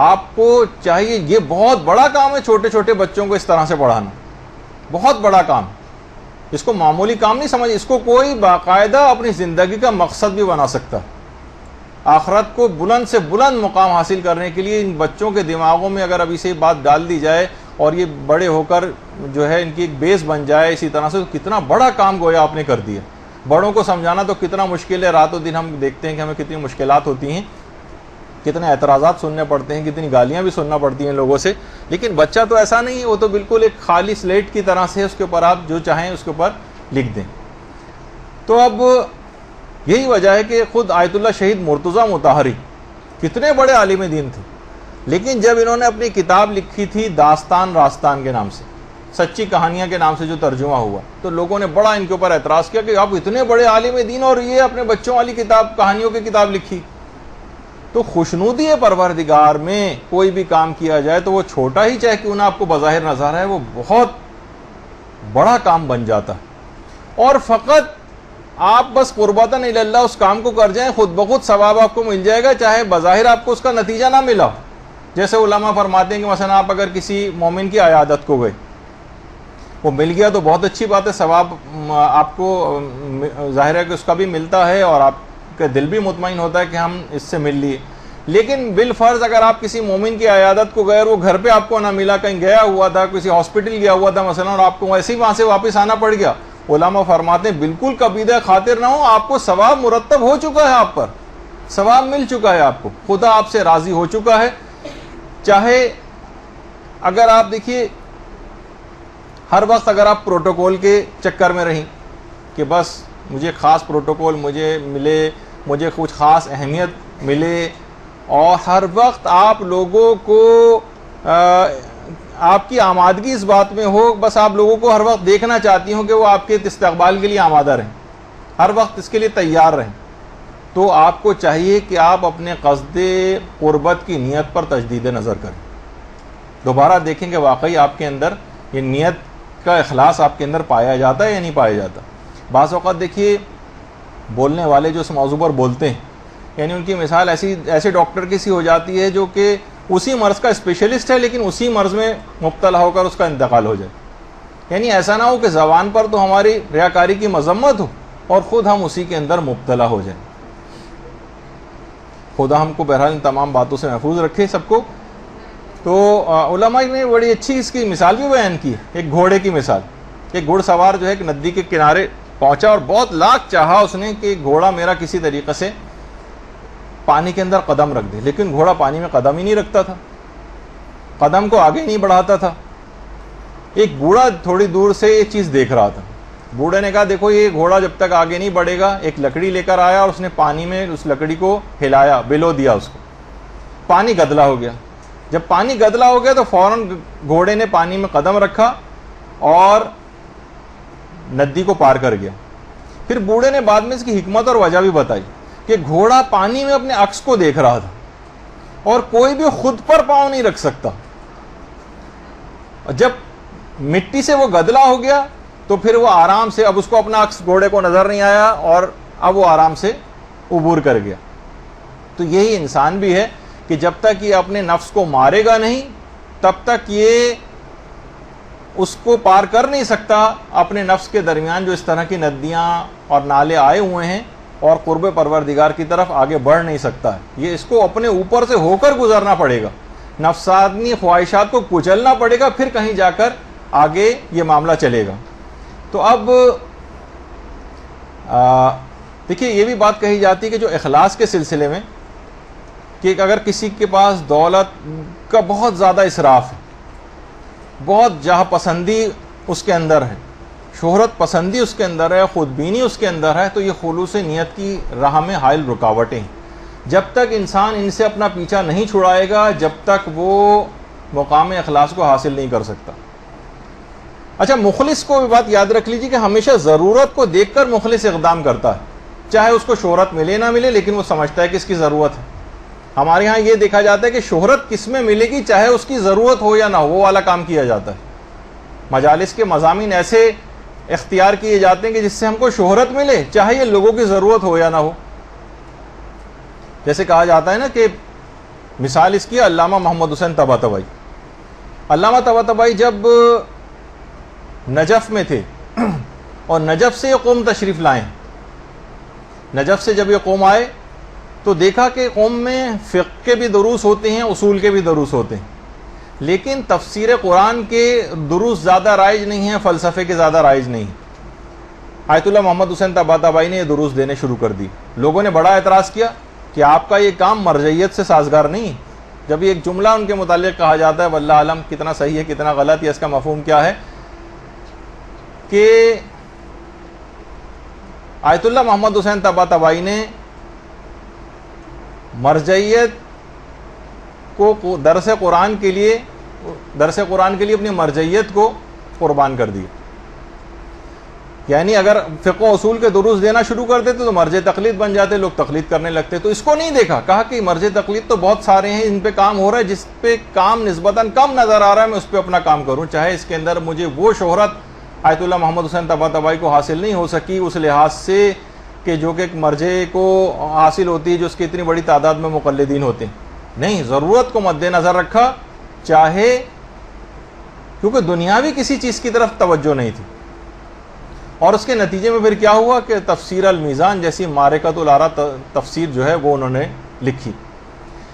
آپ کو چاہیے، یہ بہت بڑا کام ہے چھوٹے چھوٹے بچوں کو اس طرح سے پڑھانا، بہت بڑا کام، اس کو معمولی کام نہیں سمجھ، اس کو کوئی باقاعدہ اپنی زندگی کا مقصد بھی بنا سکتا ہے۔ آخرت کو بلند سے بلند مقام حاصل کرنے کے لیے ان بچوں کے دماغوں میں اگر ابھی سے یہ بات ڈال دی جائے اور یہ بڑے ہو کر جو ہے ان کی ایک بیس بن جائے اسی طرح سے، تو کتنا بڑا کام گویا آپ نے کر دیا۔ بڑوں کو سمجھانا تو کتنا مشکل ہے، رات و دن ہم دیکھتے ہیں کہ ہمیں کتنی مشکلات ہوتی ہیں، کتنے اعتراضات سننے پڑتے ہیں، کتنی گالیاں بھی سننا پڑتی ہیں لوگوں سے، لیکن بچہ تو ایسا نہیں ہے، وہ تو بالکل ایک خالی سلیٹ کی طرح سے، اس کے اوپر آپ جو چاہیں اس کے اوپر لکھ دیں۔ تو اب یہی وجہ ہے کہ خود آیت اللہ شہید مرتضیٰ مطہری کتنے بڑے عالم دین تھے، لیکن جب انہوں نے اپنی کتاب لکھی تھی داستان راستان کے نام سے، سچی کہانیاں کے نام سے جو ترجمہ ہوا، تو لوگوں نے بڑا ان کے اوپر اعتراض کیا کہ آپ اتنے بڑے عالم دین اور یہ اپنے بچوں والی کتاب، کہانیوں کی کتاب لکھی۔ تو خوشنودی پروردگار میں کوئی بھی کام کیا جائے تو وہ چھوٹا ہی چاہے کیوں نہ آپ کو بظاہر نظر ہے، وہ بہت بڑا کام بن جاتا ہے، اور فقط آپ بس قربتاً الی اللہ اس کام کو کر جائیں، خود بخود ثواب آپ کو مل جائے گا، چاہے بظاہر آپ کو اس کا نتیجہ نہ ملا۔ جیسے علماء فرماتے ہیں کہ مثلا آپ اگر کسی مومن کی عیادت کو گئے، وہ مل گیا تو بہت اچھی بات ہے، ثواب آپ کو ظاہر ہے کہ اس کا بھی ملتا ہے اور آپ کا دل بھی مطمئن ہوتا ہے کہ ہم اس سے مل لیے، لیکن بالفرض اگر آپ کسی مومن کی عیادت کو گئے اور وہ گھر پہ آپ کو نہ ملا، کہیں گیا ہوا تھا، کسی ہاسپٹل گیا ہوا تھا مثلا، اور آپ کو ویسے ہی وہاں سے واپس آنا پڑ گیا، علماء فرماتے ہیں بالکل کبیدہ خاطر نہ ہو، آپ کو ثواب مرتب ہو چکا ہے، آپ پر ثواب مل چکا ہے، آپ کو خدا آپ سے راضی ہو چکا ہے۔ چاہے اگر آپ دیکھیے ہر وقت اگر آپ پروٹوکول کے چکر میں رہیں کہ بس مجھے خاص پروٹوکول مجھے ملے، مجھے کچھ خاص اہمیت ملے، اور ہر وقت آپ لوگوں کو آپ کی آمادگی اس بات میں ہو، بس آپ لوگوں کو ہر وقت دیکھنا چاہتی ہوں کہ وہ آپ کے استقبال کے لیے آمادہ رہیں، ہر وقت اس کے لیے تیار رہیں، تو آپ کو چاہیے کہ آپ اپنے قصد قربت کی نیت پر تجدید نظر کریں، دوبارہ دیکھیں کہ واقعی آپ کے اندر یہ نیت کا اخلاص آپ کے اندر پایا جاتا ہے یا نہیں پایا جاتا۔ بعض اوقات دیکھیے بولنے والے جو اس موضوع پر بولتے ہیں، یعنی ان کی مثال ایسے ڈاکٹر کی سی ہو جاتی ہے جو کہ اسی مرض کا اسپیشلسٹ ہے، لیکن اسی مرض میں مبتلا ہو کر اس کا انتقال ہو جائے، یعنی ایسا نہ ہو کہ زبان پر تو ہماری ریاکاری کی مذمت ہو اور خود ہم اسی کے اندر مبتلا ہو جائیں. خدا ہم کو بہرحال ان تمام باتوں سے محفوظ رکھے سب کو. تو علماء نے بڑی اچھی اس کی مثال بھی بیان کی ہے, ایک گھوڑے کی مثال. ایک گھوڑ سوار جو ہے ایک ندی کے کنارے پہنچا اور بہت لاکھ چاہا اس نے کہ گھوڑا میرا کسی طریقے سے پانی کے اندر قدم رکھ دے, لیکن گھوڑا پانی میں قدم ہی نہیں رکھتا تھا, قدم کو آگے نہیں بڑھاتا تھا. ایک بوڑھا تھوڑی دور سے یہ چیز دیکھ رہا تھا. بوڑھے نے کہا دیکھو یہ گھوڑا جب تک آگے نہیں بڑھے گا. ایک لکڑی لے کر آیا اور اس نے پانی میں اس لکڑی کو ہلایا, بلو دیا اس کو, پانی گدلا ہو گیا. جب پانی گدلا ہو گیا تو فوراً گھوڑے نے پانی میں قدم رکھا اور ندی کو پار کر گیا. پھر بوڑھے نے بعد میں اس کی حکمت اور وجہ بھی بتائی کہ گھوڑا پانی میں اپنے عکس کو دیکھ رہا تھا اور کوئی بھی خود پر پاؤں نہیں رکھ سکتا. جب مٹی سے وہ گدلا ہو گیا تو پھر وہ آرام سے, اب اس کو اپنا عکس گھوڑے کو نظر نہیں آیا اور اب وہ آرام سے عبور کر گیا. تو یہی انسان بھی ہے کہ جب تک یہ اپنے نفس کو مارے گا نہیں تب تک یہ اس کو پار کر نہیں سکتا. اپنے نفس کے درمیان جو اس طرح کی ندیاں اور نالے آئے ہوئے ہیں اور قرب پروردگار کی طرف آگے بڑھ نہیں سکتا ہے. یہ اس کو اپنے اوپر سے ہو کر گزرنا پڑے گا, نفسانی خواہشات کو کچلنا پڑے گا, پھر کہیں جا کر آگے یہ معاملہ چلے گا. تو اب دیکھیے یہ بھی بات کہی جاتی ہے کہ جو اخلاص کے سلسلے میں کہ اگر کسی کے پاس دولت کا بہت زیادہ اسراف ہے, بہت جاہ پسندی اس کے اندر ہے, شہرت پسندی اس کے اندر ہے, خودبینی اس کے اندر ہے, تو یہ خلوص نیت کی راہ میں حائل رکاوٹیں ہیں. جب تک انسان ان سے اپنا پیچھا نہیں چھڑائے گا جب تک وہ مقام اخلاص کو حاصل نہیں کر سکتا. اچھا, مخلص کو بھی بات یاد رکھ لیجیے کہ ہمیشہ ضرورت کو دیکھ کر مخلص اقدام کرتا ہے, چاہے اس کو شہرت ملے نہ ملے, لیکن وہ سمجھتا ہے کہ اس کی ضرورت ہے. ہمارے ہاں یہ دیکھا جاتا ہے کہ شہرت کس میں ملے گی, چاہے اس کی ضرورت ہو یا نہ ہو, وہ والا کام کیا جاتا ہے. مجالس کے مضامین ایسے اختیار کیے جاتے ہیں کہ جس سے ہم کو شہرت ملے, چاہے یہ لوگوں کی ضرورت ہو یا نہ ہو. جیسے کہا جاتا ہے نا کہ مثال اس کی علامہ محمد حسین طباطبائی. علامہ طباطبائی جب نجف میں تھے اور نجف سے یہ قوم تشریف لائیں, نجف سے جب یہ قوم آئے تو دیکھا کہ قوم میں فقہ کے بھی دروس ہوتے ہیں, اصول کے بھی دروس ہوتے ہیں, لیکن تفسیر قرآن کے دروس زیادہ رائج نہیں ہیں, فلسفے کے زیادہ رائج نہیں. آیت اللہ محمد حسین طباطبائی نے یہ دروس دینے شروع کر دی. لوگوں نے بڑا اعتراض کیا کہ آپ کا یہ کام مرجعیت سے سازگار نہیں. جب یہ ایک جملہ ان کے متعلق کہا جاتا ہے, واللہ عالم کتنا صحیح ہے کتنا غلط, یا اس کا مفہوم کیا ہے, کہ آیت اللہ محمد حسین طباطبائی نے مرجعیت کو درس قرآن کے لیے اپنی مرجعیت کو قربان کر دیا. یعنی اگر فقہ و اصول کے دروس دینا شروع کر دیتے تو مرجع تقلید بن جاتے, لوگ تقلید کرنے لگتے. تو اس کو نہیں دیکھا, کہا کہ مرجع تقلید تو بہت سارے ہیں, ان پہ کام ہو رہا ہے, جس پہ کام نسبتاً کم نظر آ رہا ہے میں اس پہ اپنا کام کروں, چاہے اس کے اندر مجھے وہ شہرت آیت اللہ محمد حسین طباطبائی کو حاصل نہیں ہو سکی اس لحاظ سے کہ جو کہ ایک مرجع کو حاصل ہوتی ہے جو اس کی اتنی بڑی تعداد میں مقلدین ہوتے ہیں. نہیں, ضرورت کو مد نظر رکھا, چاہے کیونکہ دنیاوی کسی چیز کی طرف توجہ نہیں تھی. اور اس کے نتیجے میں پھر کیا ہوا کہ تفسیر المیزان جیسی معرکۃ الآراء تفسیر جو ہے وہ انہوں نے لکھی.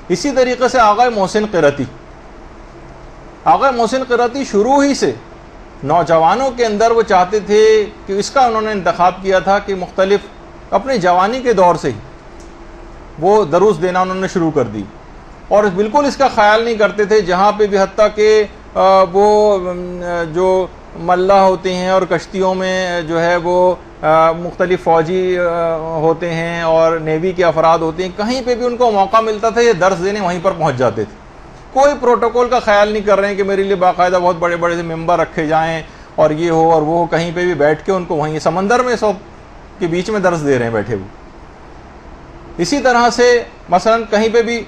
اسی طریقے سے آغا محسن قرتی شروع ہی سے نوجوانوں کے اندر وہ چاہتے تھے کہ اس کا انہوں نے انتخاب کیا تھا کہ مختلف اپنے جوانی کے دور سے ہی وہ دروس دینا انہوں نے شروع کر دی, اور بالکل اس کا خیال نہیں کرتے تھے جہاں پہ بھی, حتیٰ کہ وہ جو ملہ ہوتے ہیں اور کشتیوں میں جو ہے وہ مختلف فوجی ہوتے ہیں اور نیوی کے افراد ہوتے ہیں, کہیں پہ بھی ان کو موقع ملتا تھا یہ درس دینے وہیں پر پہنچ جاتے تھے. کوئی پروٹوکول کا خیال نہیں کر رہے ہیں کہ میرے لیے باقاعدہ بہت بڑے بڑے سے ممبر رکھے جائیں اور یہ ہو اور وہ ہو, کہیں پہ بھی بیٹھ کے ان کو وہیں سمندر میں سب کے بیچ میں درس دے رہے ہیں بیٹھے ہوئے. اسی طرح سے مثلا کہیں پہ بھی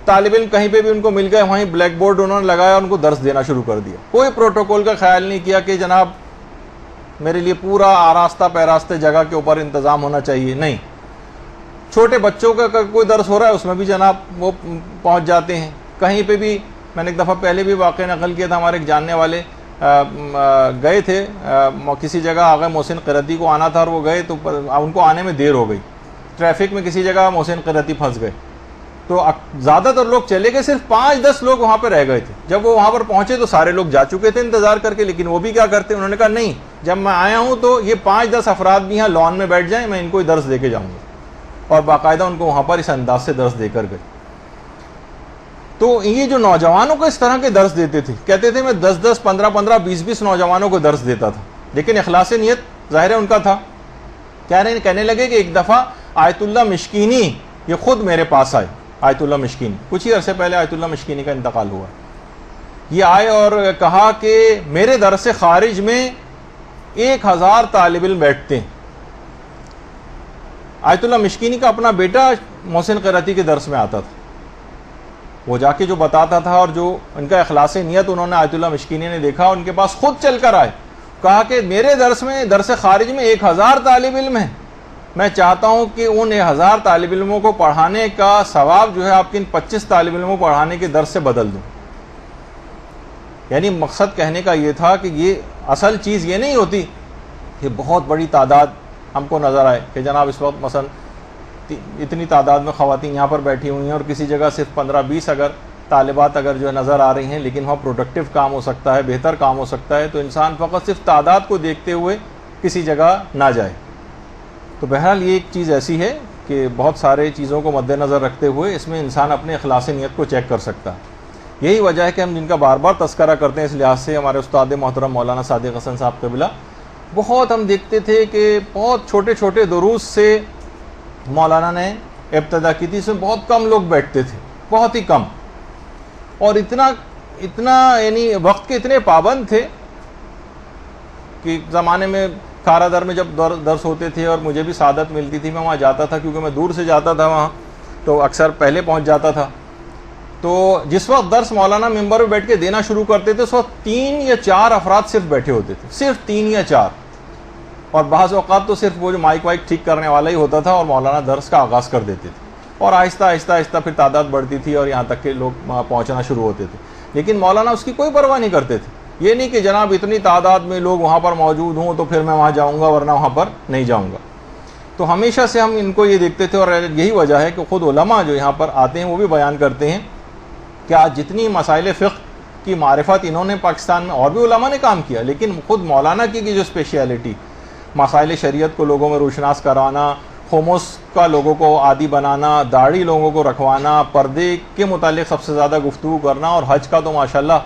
طالب علم کہیں پہ بھی ان کو مل گئے, وہیں بلیک بورڈ انہوں نے لگایا, ان کو درس دینا شروع کر دیا. کوئی پروٹوکول کا خیال نہیں کیا کہ جناب میرے لیے پورا آراستہ پیراستہ جگہ کے اوپر انتظام ہونا چاہیے. نہیں, چھوٹے بچوں کا کوئی درس ہو رہا ہے اس میں بھی جناب وہ پہنچ جاتے ہیں. کہیں پہ بھی, میں نے ایک دفعہ پہلے بھی واقعہ نقل کیا تھا, ہمارے ایک جاننے والے گئے تھے کسی جگہ، آغا محسن قرتی کو آنا تھا اور وہ گئے تو ان کو آنے میں دیر ہو گئی، ٹریفک میں کسی جگہ محسن قرتی پھنس گئے، تو زیادہ تر لوگ چلے گئے، صرف 5-10 لوگ وہاں پہ رہ گئے تھے. جب وہ وہاں پر پہنچے تو سارے لوگ جا چکے تھے انتظار کر کے، لیکن وہ بھی کیا کرتے، انہوں نے کہا نہیں، جب میں آیا ہوں تو یہ 5-10 افراد بھی یہاں لان میں بیٹھ جائیں، میں ان کو درس دے کے جاؤں گا، اور باقاعدہ ان کو وہاں پر اس انداز سے درس دے کر گئے. تو یہ جو نوجوانوں کو اس طرح کے درس دیتے تھے، کہتے تھے میں 10-10 15-15 20-20 نوجوانوں کو درس دیتا تھا، لیکن اخلاص نیت ظاہر ہے ان کا تھا. کہنے لگے کہ ایک دفعہ آیت اللہ مشکینی یہ خود میرے پاس آئے. آیت اللہ مشکینی کچھ ہی عرصے پہلے آیت اللہ مشکینی کا انتقال ہوا. یہ آئے اور کہا کہ میرے درس خارج میں 1000 طالب علم بیٹھتے ہیں. آیت اللہ مشکینی کا اپنا بیٹا محسن قرتی کے درس میں آتا تھا، وہ جا کے جو بتاتا تھا، اور جو ان کا اخلاص نیت انہوں نے آیت اللہ مشکینی نے دیکھا، ان کے پاس خود چل کر آئے، کہا کہ میرے درس خارج میں 1000 طالب علم ہیں، میں چاہتا ہوں کہ ان 1000 طالب علموں کو پڑھانے کا ثواب جو ہے آپ کے ان 25 طالب علموں کو پڑھانے کے درس سے بدل دوں. یعنی مقصد کہنے کا یہ تھا کہ یہ اصل چیز یہ نہیں ہوتی کہ بہت بڑی تعداد ہم کو نظر آئے کہ جناب اس وقت مثلا اتنی تعداد میں خواتین یہاں پر بیٹھی ہوئی ہیں اور کسی جگہ صرف 15-20 اگر طالبات اگر جو ہے نظر آ رہی ہیں، لیکن وہاں پروڈکٹیو کام ہو سکتا ہے، بہتر کام ہو سکتا ہے، تو انسان فقط صرف تعداد کو دیکھتے ہوئے کسی جگہ نہ جائے. تو بہرحال یہ ایک چیز ایسی ہے کہ بہت سارے چیزوں کو مد نظر رکھتے ہوئے اس میں انسان اپنے اخلاص نیت کو چیک کر سکتا ہے. یہی وجہ ہے کہ ہم جن کا بار بار تذکرہ کرتے ہیں اس لحاظ سے، ہمارے استاد محترم مولانا صادق حسن صاحب قبلہ، بہت ہم دیکھتے تھے کہ بہت چھوٹے چھوٹے دروس سے مولانا نے ابتدا کی تھی، اس میں بہت کم لوگ بیٹھتے تھے، بہت ہی کم، اور اتنا یعنی وقت کے اتنے پابند تھے کہ زمانے میں کھارا در میں جب درس ہوتے تھے اور مجھے بھی سعادت ملتی تھی، میں وہاں جاتا تھا کیونکہ میں دور سے جاتا تھا وہاں، تو اکثر پہلے پہنچ جاتا تھا. تو جس وقت درس مولانا ممبر پہ بیٹھ کے دینا شروع کرتے تھے اس وقت 3 یا 4 افراد صرف بیٹھے ہوتے تھے، صرف 3 یا 4، اور بعض اوقات تو صرف وہ جو مائک وائک ٹھیک کرنے والا ہی ہوتا تھا اور مولانا درس کا آغاز کر دیتے تھے، اور آہستہ آہستہ آہستہ پھر تعداد بڑھتی تھی اور یہاں تک کہ لوگ پہنچنا شروع ہوتے تھے. لیکن مولانا اس کی کوئی پرواہ نہیں کرتے تھے، یہ نہیں کہ جناب اتنی تعداد میں لوگ وہاں پر موجود ہوں تو پھر میں وہاں جاؤں گا ورنہ وہاں پر نہیں جاؤں گا. تو ہمیشہ سے ہم ان کو یہ دیکھتے تھے، اور یہی وجہ ہے کہ خود علماء جو یہاں پر آتے ہیں وہ بھی بیان کرتے ہیں کہ آج جتنی مسائل فقہ کی معرفت انہوں نے پاکستان میں، اور بھی علماء نے کام کیا، لیکن خود مولانا کی جو اسپیشیلٹی، مسائل شریعت کو لوگوں میں روشناس کرانا، خمس کا لوگوں کو عادی بنانا، داڑھی لوگوں کو رکھوانا، پردے کے متعلق سب سے زیادہ گفتگو کرنا، اور حج کا تو ماشاءاللہ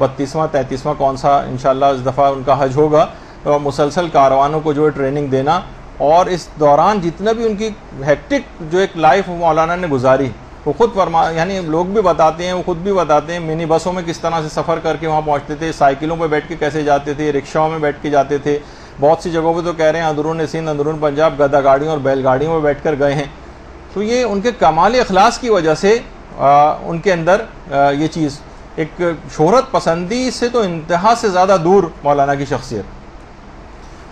32واں 33واں کون سا انشاءاللہ اس دفعہ ان کا حج ہوگا، اور مسلسل کاروانوں کو جو ہے ٹریننگ دینا، اور اس دوران جتنا بھی ان کی ہیکٹک جو ایک لائف مولانا نے گزاری، وہ خود یعنی لوگ بھی بتاتے ہیں، وہ خود بھی بتاتے ہیں منی بسوں میں کس طرح سے سفر کر کے وہاں پہنچتے تھے، سائیکلوں پہ بیٹھ کے کیسے جاتے تھے، رکشاؤں میں بیٹھ کے جاتے تھے، بہت سی جگہوں پہ تو کہہ رہے ہیں اندرون سندھ اندرون پنجاب گدا گاڑیوں اور بیل گاڑیوں میں بیٹھ کر گئے ہیں. تو یہ ان کے کمال اخلاص کی وجہ سے ان کے اندر یہ چیز ایک شہرت پسندی سے تو انتہا سے زیادہ دور مولانا کی شخصیت،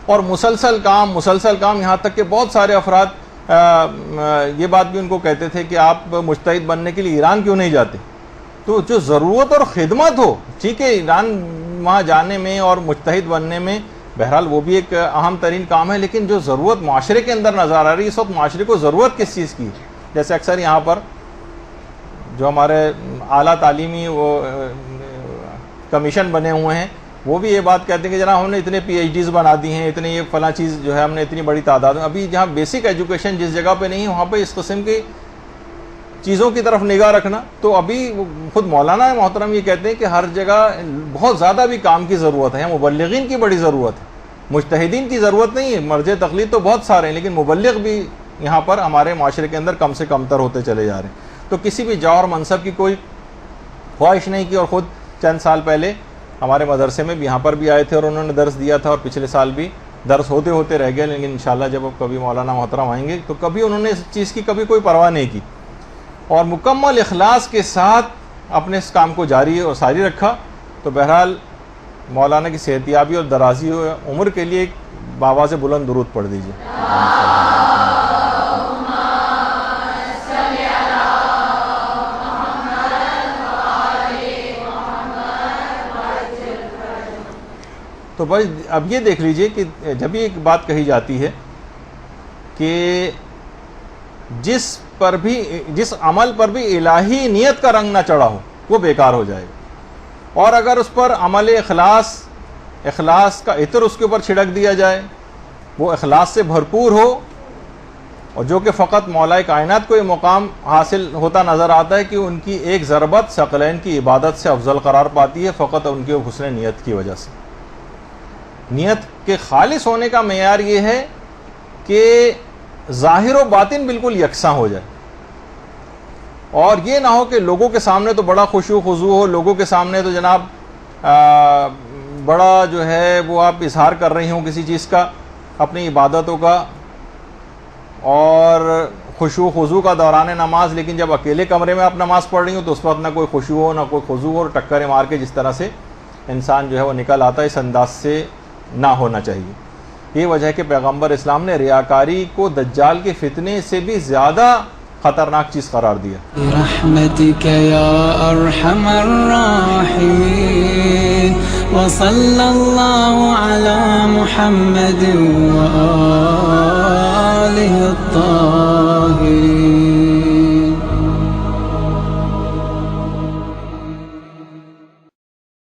اور مسلسل کام یہاں تک کہ بہت سارے افراد یہ بات بھی ان کو کہتے تھے کہ آپ مجتہد بننے کے لیے ایران کیوں نہیں جاتے. تو جو ضرورت اور خدمت ہو، ٹھیک ہے ایران وہاں جانے میں اور مجتہد بننے میں بہرحال وہ بھی ایک اہم ترین کام ہے، لیکن جو ضرورت معاشرے کے اندر نظر آ رہی ہے اس وقت، معاشرے کو ضرورت کس چیز کی ہے؟ جیسے اکثر یہاں پر جو ہمارے اعلیٰ تعلیمی وہ کمیشن بنے ہوئے ہیں وہ بھی یہ بات کہتے ہیں کہ جناب ہم نے اتنے پی ایچ ڈیز بنا دی ہیں، اتنے یہ فلاں چیز جو ہے ہم نے اتنی بڑی تعداد میں، ابھی جہاں بیسک ایجوکیشن جس جگہ پہ نہیں ہے وہاں پہ اس قسم کی چیزوں کی طرف نگاہ رکھنا. تو ابھی خود مولانا محترم یہ کہتے ہیں کہ ہر جگہ بہت زیادہ بھی کام کی ضرورت ہے، مبلغین کی بڑی ضرورت ہے، مجتہدین کی ضرورت نہیں ہے، مرج تقلید تو بہت سارے ہیں لیکن مبلغ بھی یہاں پر ہمارے معاشرے کے اندر کم سے کم تر ہوتے چلے جا رہے ہیں. تو کسی بھی جاہ اور منصب کی کوئی خواہش نہیں کی، اور خود چند سال پہلے ہمارے مدرسے میں بھی یہاں پر بھی آئے تھے اور انہوں نے درس دیا تھا، اور پچھلے سال بھی درس ہوتے ہوتے رہ گئے، لیکن انشاءاللہ جب اب کبھی مولانا محترم آئیں گے تو کبھی انہوں نے اس چیز کی کبھی کوئی پرواہ نہیں کی، اور مکمل اخلاص کے ساتھ اپنے اس کام کو جاری اور ساری رکھا. تو بہرحال مولانا کی صحتیابی اور درازی عمر کے لیے ایک بآواز بلند درود پڑھ دیجیے. تو بس اب یہ دیکھ لیجئے کہ جب یہ ایک بات کہی جاتی ہے کہ جس عمل پر بھی الہی نیت کا رنگ نہ چڑھا ہو وہ بیکار ہو جائے گا، اور اگر اس پر عمل اخلاص کا عطر اس کے اوپر چھڑک دیا جائے، وہ اخلاص سے بھرپور ہو، اور جو کہ فقط مولا کائنات کو یہ مقام حاصل ہوتا نظر آتا ہے کہ ان کی ایک ضربت ثقلین کی عبادت سے افضل قرار پاتی ہے، فقط ان کے حسن نیت کی وجہ سے۔ نیت کے خالص ہونے کا معیار یہ ہے کہ ظاہر و باطن بالکل یکساں ہو جائے، اور یہ نہ ہو کہ لوگوں کے سامنے تو بڑا خشوع خضوع ہو، لوگوں کے سامنے تو جناب بڑا جو ہے وہ آپ اظہار کر رہی ہوں کسی چیز کا، اپنی عبادتوں کا اور خشوع خضوع کا دوران نماز، لیکن جب اکیلے کمرے میں آپ نماز پڑھ رہی ہوں تو اس وقت نہ کوئی خشوع ہو نہ کوئی خضوع، اور ٹکریں مار کے جس طرح سے انسان جو ہے وہ نکل آتا ہے، اس انداز سے نہ ہونا چاہیے۔ یہ وجہ ہے کہ پیغمبر اسلام نے ریاکاری کو دجال کے فتنے سے بھی زیادہ خطرناک چیز قرار دیا۔ برحمتک یا ارحم الراحمین وصلی اللہ علی محمد و